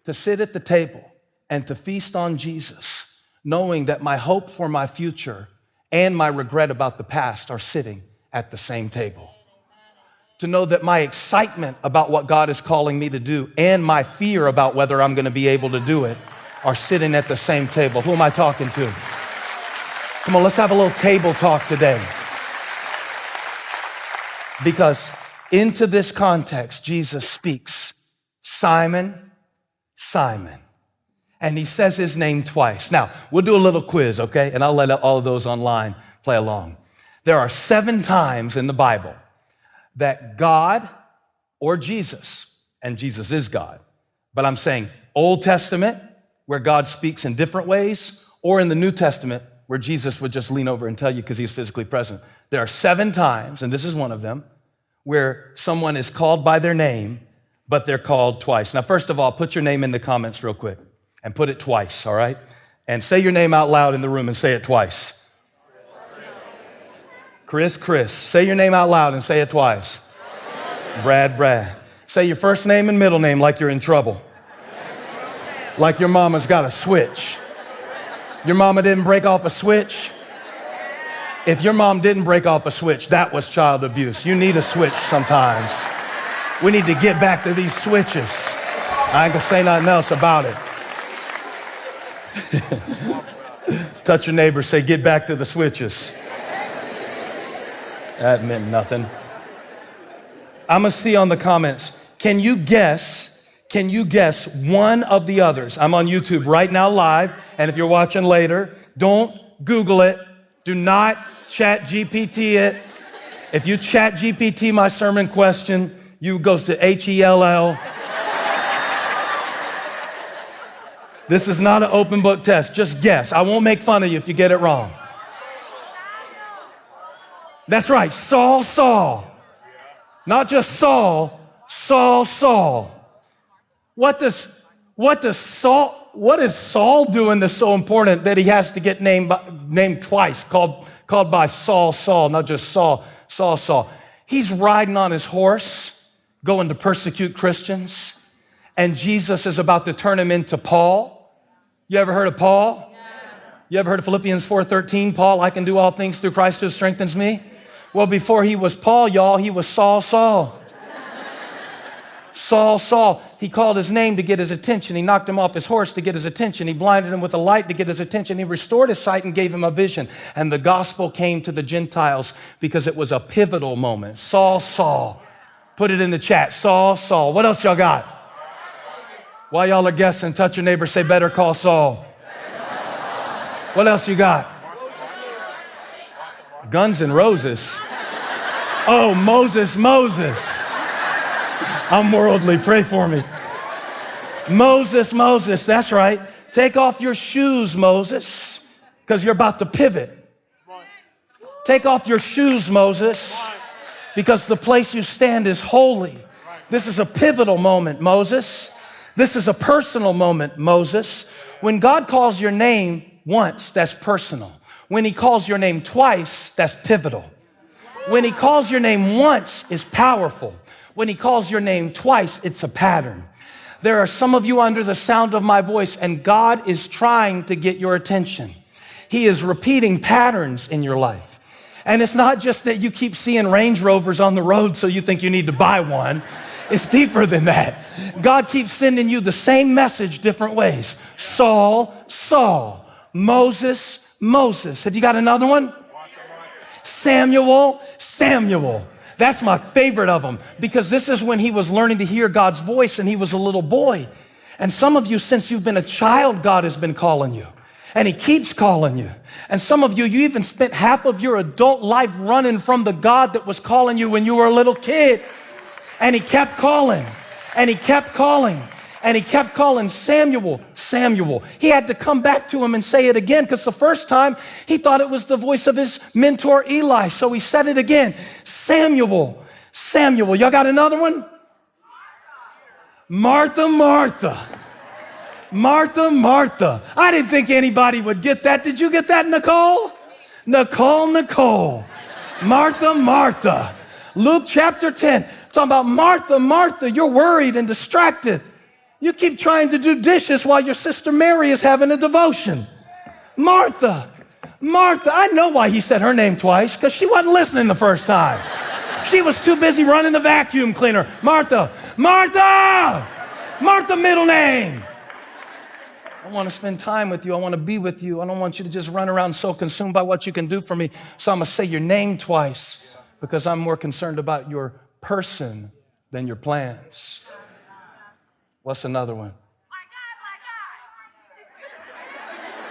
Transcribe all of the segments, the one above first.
to sit at the table and to feast on Jesus, knowing that my hope for my future and my regret about the past are sitting at the same table. To know that my excitement about what God is calling me to do and my fear about whether I'm going to be able to do it are sitting at the same table. Who am I talking to? Come on, let's have a little table talk today. Because into this context, Jesus speaks, Simon, Simon. And he says his name twice. Now, we'll do a little quiz, okay? And I'll let all of those online play along. There are 7 times in the Bible that God or Jesus, and Jesus is God, but I'm saying Old Testament, where God speaks in different ways, or in the New Testament, where Jesus would just lean over and tell you because he's physically present. There are 7 times, and this is one of them, where someone is called by their name, but they're called twice. Now, first of all, put your name in the comments real quick and put it twice, all right? And say your name out loud in the room and say it twice. Chris. Say your name out loud and say it twice. Brad. Say your first name and middle name like you're in trouble. Like your mama's got a switch. Your mama didn't break off a switch. If your mom didn't break off a switch, that was child abuse. You need a switch sometimes. We need to get back to these switches. I ain't gonna say nothing else about it. Touch your neighbor, say, get back to the switches. That meant nothing. I'm gonna see on the comments, can you guess one of the others? I'm on YouTube right now live, and if you're watching later, don't Google it. Do not chat GPT it. If you chat GPT my sermon question, you go to HELL. This is not an open book test. Just guess. I won't make fun of you if you get it wrong. That's right, Saul. Not just Saul. What is Saul doing that's so important that he has to get named twice, called by Saul, not just Saul. He's riding on his horse, going to persecute Christians, and Jesus is about to turn him into Paul. You ever heard of Paul? Yeah. You ever heard of Philippians 4:13? Paul, I can do all things through Christ who strengthens me. Well, before he was Paul, y'all, he was Saul. Saul. He called his name to get his attention. He knocked him off his horse to get his attention. He blinded him with a light to get his attention. He restored his sight and gave him a vision. And the gospel came to the Gentiles because it was a pivotal moment. Saul. Put it in the chat. Saul. What else y'all got? While y'all are guessing, touch your neighbor, say, better call Saul. What else you got? Guns N' Roses. Oh, Moses. I'm worldly, pray for me. Moses, that's right. Take off your shoes, Moses, because you're about to pivot. Take off your shoes, Moses, because the place you stand is holy. This is a pivotal moment, Moses. This is a personal moment, Moses. When God calls your name once, that's personal. When he calls your name twice, that's pivotal. When he calls your name once, it's powerful. When he calls your name twice, it's a pattern. There are some of you under the sound of my voice, and God is trying to get your attention. He is repeating patterns in your life. And it's not just that you keep seeing Range Rovers on the road so you think you need to buy one. It's deeper than that. God keeps sending you the same message different ways. Saul. Moses. Have you got another one? Samuel. That's my favorite of them because this is when he was learning to hear God's voice and he was a little boy. And some of you, since you've been a child, God has been calling you. And he keeps calling you. And some of you, you even spent half of your adult life running from the God that was calling you when you were a little kid. And he kept calling, and he kept calling, and he kept calling Samuel. He had to come back to him and say it again because the first time he thought it was the voice of his mentor Eli. So he said it again, Samuel. Y'all got another one? Martha. I didn't think anybody would get that. Did you get that, Nicole? Nicole. Martha. Luke chapter 10. Talking about Martha, you're worried and distracted. You keep trying to do dishes while your sister Mary is having a devotion. Martha, Martha. I know why he said her name twice, because she wasn't listening the first time. She was too busy running the vacuum cleaner. Martha, Martha, Martha, middle name. I want to spend time with you. I want to be with you. I don't want you to just run around so consumed by what you can do for me. So I'm going to say your name twice, because I'm more concerned about your person than your plans. What's another one?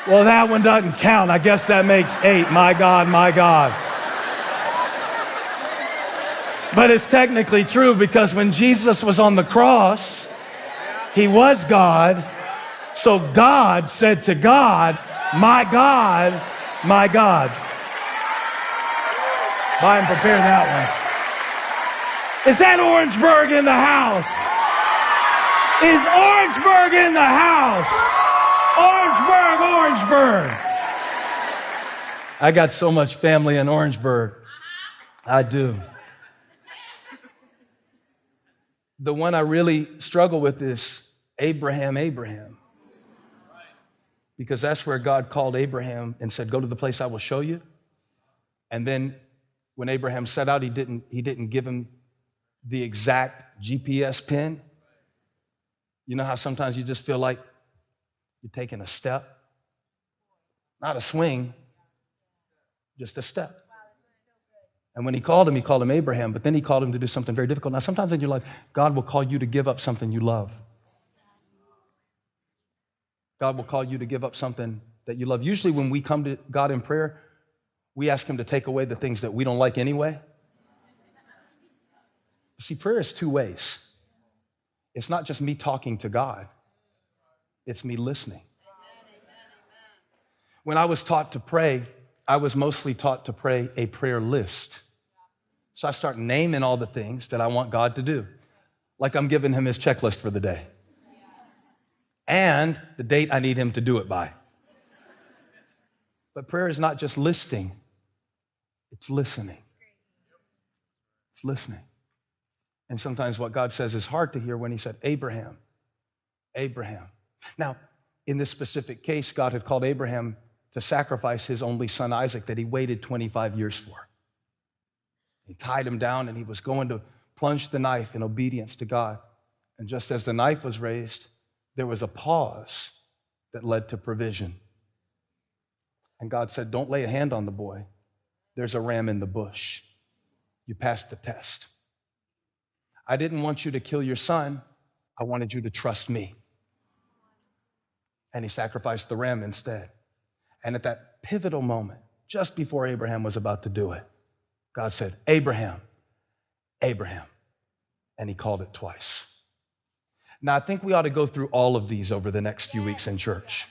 Well, that one doesn't count. I guess that makes 8. My God, my God. But it's technically true, because when Jesus was on the cross, he was God. So God said to God, my God, my God. Buy and prepare that one. Is that Orangeburg in the house? Is Orangeburg in the house? Orangeburg, Orangeburg. I got so much family in Orangeburg. I do. The one I really struggle with is Abraham, Abraham. Because that's where God called Abraham and said, go to the place I will show you. And then when Abraham set out, he didn't give him the exact GPS pin. You know how sometimes you just feel like you're taking a step? Not a swing, just a step. And when he called him Abraham, but then he called him to do something very difficult. Now, sometimes in your life, God will call you to give up something you love. God will call you to give up something that you love. Usually when we come to God in prayer, we ask him to take away the things that we don't like anyway. See, prayer is 2 ways. It's not just me talking to God. It's me listening. When I was taught to pray, I was mostly taught to pray a prayer list. So I start naming all the things that I want God to do, like I'm giving him his checklist for the day and the date I need him to do it by. But prayer is not just listing, it's listening. It's listening. And sometimes what God says is hard to hear when he said, Abraham, Abraham. Now, in this specific case, God had called Abraham to sacrifice his only son, Isaac, that he waited 25 years for. He tied him down and he was going to plunge the knife in obedience to God. And just as the knife was raised, there was a pause that led to provision. And God said, don't lay a hand on the boy. There's a ram in the bush. You passed the test. I didn't want you to kill your son. I wanted you to trust me. And he sacrificed the ram instead. And at that pivotal moment, just before Abraham was about to do it, God said, Abraham, Abraham. And he called it twice. Now, I think we ought to go through all of these over the next few weeks in church.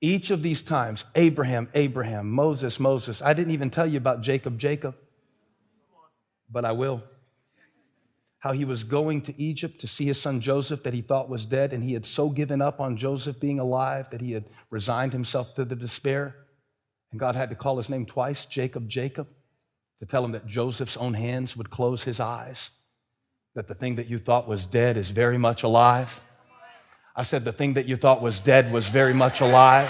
Each of these times, Abraham, Abraham, Moses, Moses. I didn't even tell you about Jacob, Jacob, but I will. How he was going to Egypt to see his son Joseph that he thought was dead, and he had so given up on Joseph being alive that he had resigned himself to the despair. And God had to call his name twice, Jacob, Jacob, to tell him that Joseph's own hands would close his eyes, that the thing that you thought was dead is very much alive. I said the thing that you thought was dead was very much alive.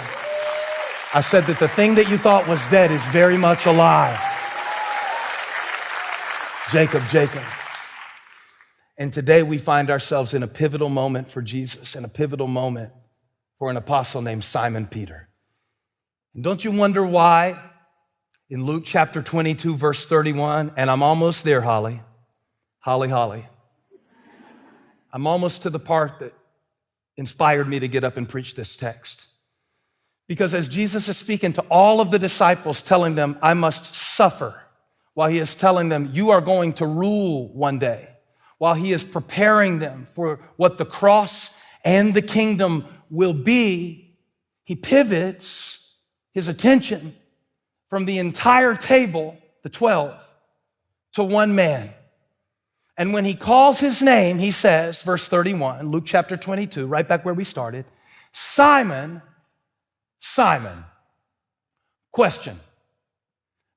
I said that the thing that you thought was dead is very much alive. Jacob, Jacob. And today we find ourselves in a pivotal moment for Jesus, and a pivotal moment for an apostle named Simon Peter. And don't you wonder why in Luke chapter 22, verse 31, and I'm almost there, Holly. I'm almost to the part that inspired me to get up and preach this text. Because as Jesus is speaking to all of the disciples, telling them, I must suffer, while he is telling them, you are going to rule one day, while he is preparing them for what the cross and the kingdom will be, he pivots his attention from the entire table, the 12, to one man. And when he calls his name, he says, verse 31, Luke chapter 22, right back where we started, Simon, Simon. Question,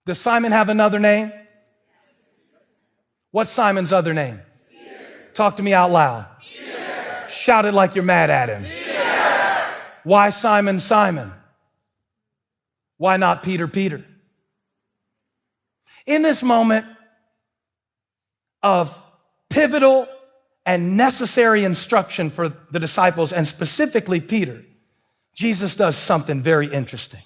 does Simon have another name? What's Simon's other name? Peter. Talk to me out loud. Peter. Shout it like you're mad at him. Peter. Why Simon, Simon? Why not Peter, Peter? In this moment of pivotal and necessary instruction for the disciples, and specifically Peter, Jesus does something very interesting.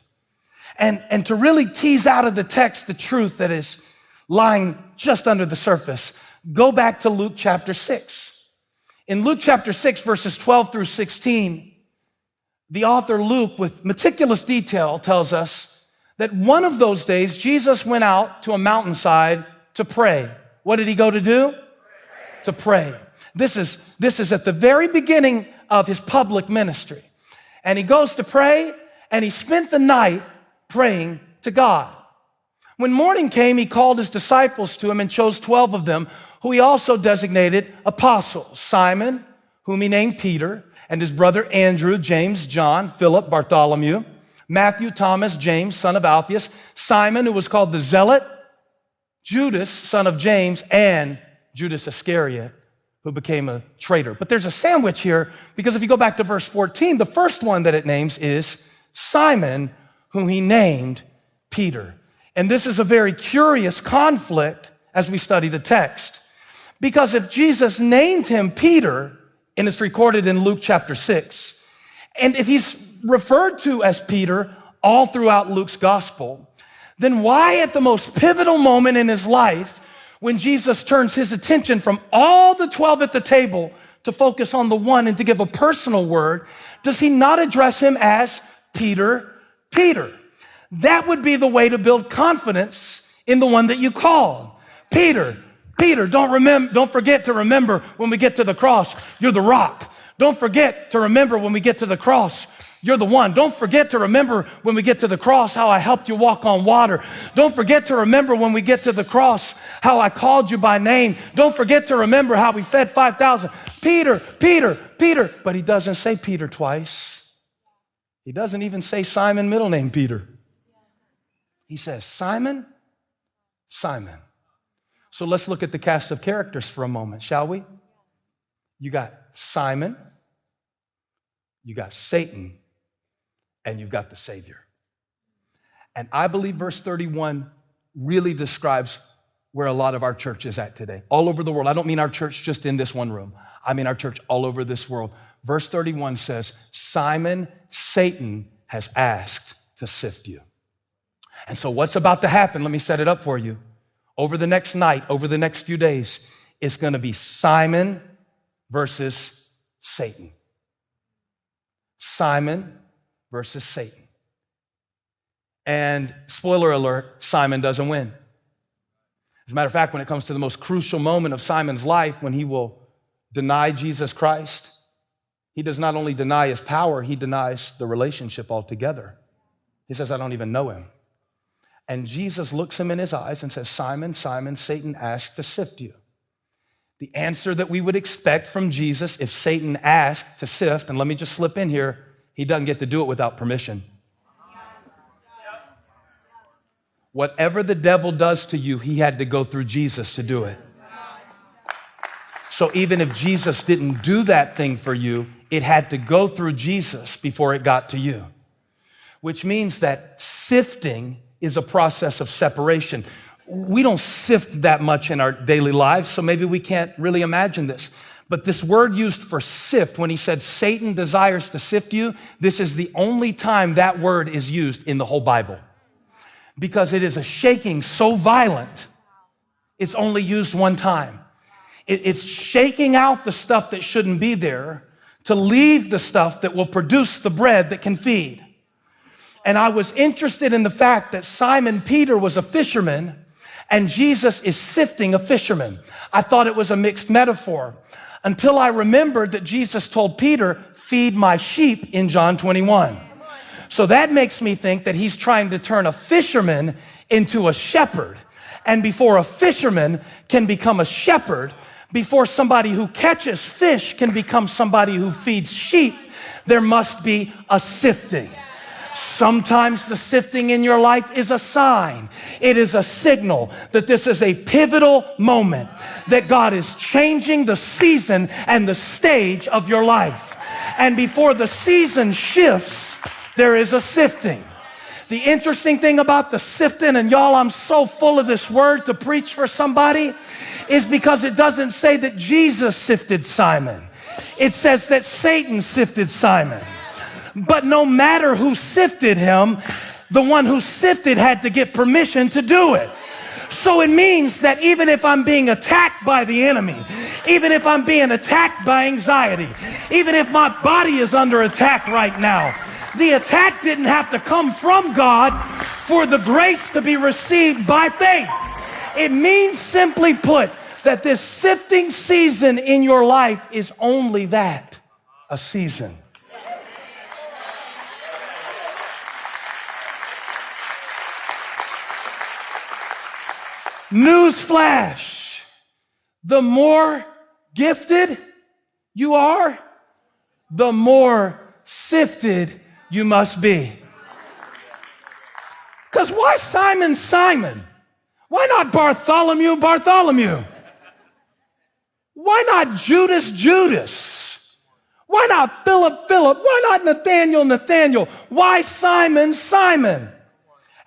And to really tease out of the text the truth that is lying just under the surface, go back to Luke chapter 6. In Luke chapter 6, verses 12 through 16, the author Luke, with meticulous detail, tells us that one of those days, Jesus went out to a mountainside to pray. What did he go to do? To pray. This is at the very beginning of his public ministry. And he goes to pray, and he spent the night praying to God. When morning came, he called his disciples to him and chose 12 of them, who he also designated apostles: Simon, whom he named Peter, and his brother Andrew, James, John, Philip, Bartholomew, Matthew, Thomas, James, son of Alphaeus, Simon, who was called the Zealot, Judas, son of James, and Judas Iscariot, who became a traitor. But there's a sandwich here, because if you go back to verse 14, the first one that it names is Simon, whom he named Peter. And this is a very curious conflict as we study the text. Because if Jesus named him Peter, and it's recorded in Luke chapter 6, and if he's referred to as Peter all throughout Luke's gospel, then why at the most pivotal moment in his life, when Jesus turns his attention from all the 12 at the table to focus on the one and to give a personal word, does he not address him as Peter, Peter? That would be the way to build confidence in the one that you called. Peter, Peter, don't forget to remember when we get to the cross, you're the rock. Don't forget to remember when we get to the cross, you're the one. Don't forget to remember when we get to the cross how I helped you walk on water. Don't forget to remember when we get to the cross how I called you by name. Don't forget to remember how we fed 5,000. Peter, Peter, Peter. But he doesn't say Peter twice. He doesn't even say Simon, middle name Peter. He says, Simon, Simon. So let's look at the cast of characters for a moment, shall we? You got Simon, you got Satan, and you've got the Savior. And I believe verse 31 really describes where a lot of our church is at today, all over the world. I don't mean our church just in this one room. I mean our church all over this world. Verse 31 says, Simon, Satan has asked to sift you. And so what's about to happen, let me set it up for you. Over the next night, over the next few days, it's going to be Simon versus Satan. Simon versus Satan. And spoiler alert, Simon doesn't win. As a matter of fact, when it comes to the most crucial moment of Simon's life, when he will deny Jesus Christ, he does not only deny his power, he denies the relationship altogether. He says, I don't even know him. And Jesus looks him in his eyes and says, Simon, Simon, Satan asked to sift you. The answer that we would expect from Jesus if Satan asked to sift, and let me just slip in here, he doesn't get to do it without permission. Whatever the devil does to you, he had to go through Jesus to do it. So even if Jesus didn't do that thing for you, it had to go through Jesus before it got to you. Which means that sifting is a process of separation. We don't sift that much in our daily lives, so maybe we can't really imagine this. But this word used for sift, when he said Satan desires to sift you, this is the only time that word is used in the whole Bible. Because it is a shaking so violent, it's only used one time. It's shaking out the stuff that shouldn't be there to leave the stuff that will produce the bread that can feed. And I was interested in the fact that Simon Peter was a fisherman and Jesus is sifting a fisherman. I thought it was a mixed metaphor until I remembered that Jesus told Peter, feed my sheep in John 21. So that makes me think that he's trying to turn a fisherman into a shepherd. And before a fisherman can become a shepherd, before somebody who catches fish can become somebody who feeds sheep, there must be a sifting. Sometimes the sifting in your life is a sign. It is a signal that this is a pivotal moment, that God is changing the season and the stage of your life. And before the season shifts, there is a sifting. The interesting thing about the sifting, and y'all, I'm so full of this word to preach for somebody, is because it doesn't say that Jesus sifted Simon. It says that Satan sifted Simon. But no matter who sifted him, the one who sifted had to get permission to do it. So it means that even if I'm being attacked by the enemy, even if I'm being attacked by anxiety, even if my body is under attack right now, the attack didn't have to come from God for the grace to be received by faith. It means, simply put, that this sifting season in your life is only that, a season. Newsflash, the more gifted you are, the more sifted you must be. Because why Simon, Simon? Why not Bartholomew, Bartholomew? Why not Judas, Judas? Why not Philip, Philip? Why not Nathaniel, Nathaniel? Why Simon, Simon?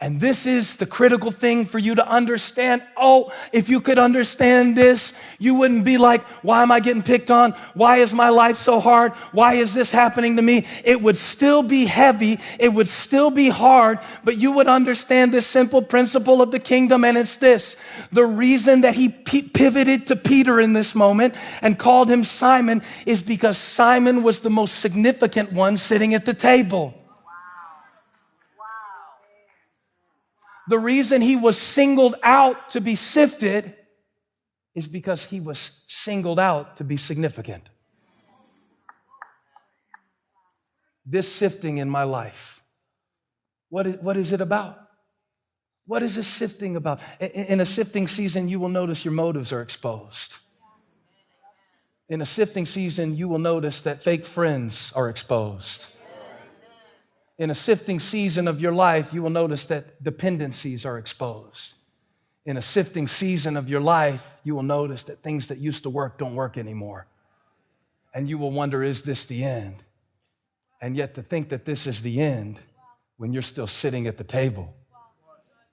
And this is the critical thing for you to understand. Oh, if you could understand this, you wouldn't be like, why am I getting picked on? Why is my life so hard? Why is this happening to me? It would still be heavy. It would still be hard, but you would understand this simple principle of the kingdom, and it's this. The reason that he pivoted to Peter in this moment and called him Simon is because Simon was the most significant one sitting at the table. The reason he was singled out to be sifted is because he was singled out to be significant. This sifting in my life, what is it about? What is this sifting about? In a sifting season, you will notice your motives are exposed. In a sifting season, you will notice that fake friends are exposed. In a sifting season of your life, you will notice that dependencies are exposed. In a sifting season of your life, you will notice that things that used to work don't work anymore. And you will wonder, is this the end? And yet to think that this is the end when you're still sitting at the table.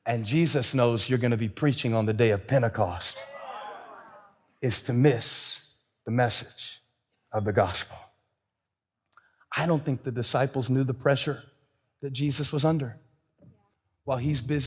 And Jesus knows you're going to be preaching on the day of Pentecost, is to miss the message of the gospel. I don't think the disciples knew the pressure that Jesus was under. While he's busy